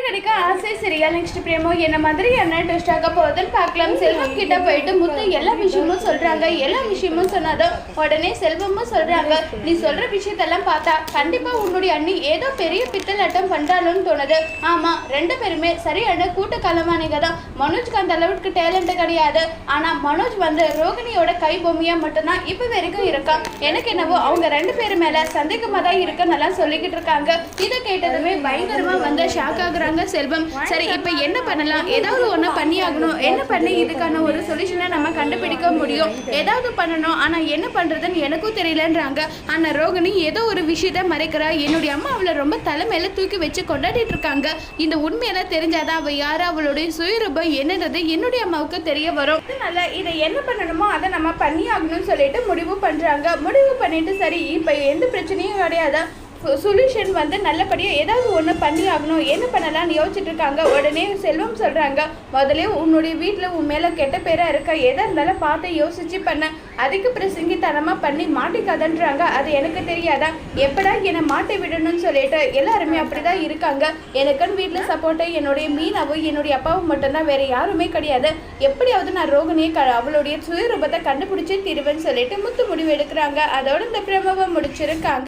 நடிக்க ஆசை serial next பிரேமோ என்ன மாதிரி என்ன ட்விஸ்ட் ஆக போகுதுன்னு பார்க்கலாம். செல்வம் கிட்ட போயிட்டு முத்து எல்லா விஷயமும் சொல்றாங்க. எல்லா விஷயமும் சொன்னதும் உடனே செல்வமும் சொல்றாங்க, நீ சொல்ற விஷயத்தெல்லாம் பார்த்தா கண்டிப்பா உன்னுடைய அண்ணி ஏதோ பெரிய பித்தலாட்டம் பண்றாளுன்னு தோணுது. ஆமா, ரெண்டு பேருமே சரியான கூட்ட கலமானிங்க தான். மனோஜ்க்கு அந்த அளவுக்கு டேலண்ட் கிடையாது. ஆனா மனோஜ் வந்து ரோகிணியோட கை பொம்மையா மட்டும்தான் இப்ப வரைக்கும் இருக்கான். எனக்கு என்னவோ அவங்க ரெண்டு பேரும் மேல சந்தேகமா தான் இருக்குன்னு சொல்லிக்கிட்டு இருக்காங்க. இதை கேட்டதுமே பயங்கரமா வந்து ஷாக் ஆகுறாங்க செல்வம். சரி, இப்ப என்ன பண்ணலாம்? ஏதாவது ஒண்ணு பண்ணி ஆகணும். என்ன பண்ணி இதுக்கான ஒரு சொல்யூஷனை நம்ம கண்டுபிடிக்க முடியும்? ஏதாவது பண்ணணும். ஆனா என்ன பண்றதுன்னு எனக்கும் தெரியலன்றாங்க. ஆனா ரோகிணி ஏதோ ஒரு விஷயத்த மறைக்கிறா. என்னுடைய அம்மா அவளை ரொம்ப தலைமையில தூக்கி வச்சு கொண்டாடிட்டு இருக்காங்க. இந்த உண்மையெல்லாம் தெரிஞ்சாதான் அவ யாரு, அவளுடைய சுயரூபம் என்னன்றது என்னுடைய அம்மாவுக்கு தெரிய வரும். அதனால இதை என்ன பண்ணணுமோ அதை நம்ம பண்ணி ஆகணும்னு சொல்லிட்டு முடிவு பண்றாங்க. முடிவு பண்ணிட்டு சரி, இப்ப எந்த பிரச்சனையும் கிடையாது, சொல்யூஷன் வந்து நல்லபடியாக ஏதாவது ஒன்று பண்ணி ஆகணும். என்ன பண்ணலாம்னு யோசிச்சுட்டு இருக்காங்க. உடனே செல்வம் சொல்கிறாங்க, முதல்ல உன்னுடைய வீட்டில் உன் மேலே கெட்ட பேராக இருக்க, எதாக இருந்தாலும் பார்த்து யோசிச்சு பண்ண, அதுக்கு பிரசங்கித்தனமாக பண்ணி மாட்டிக்காதன்றாங்க. அது எனக்கு தெரியாதா? எப்படா என்னை மாட்டி விடணும்னு சொல்லிட்டு எல்லாருமே அப்படிதான் இருக்காங்க. எனக்குன்னு வீட்டில் சப்போர்ட்டை என்னுடைய மீனாவும் என்னுடைய அப்பாவும் மட்டும்தான், வேற யாருமே கிடையாது. எப்படியாவது நான் ரோகிணியை அவளுடைய சுயரூபத்தை கண்டுபிடிச்சே தீருவேன்னு சொல்லிட்டு முத்து முடிவு எடுக்கிறாங்க. அதோட இந்த பிரமவை முடிச்சிருக்காங்க.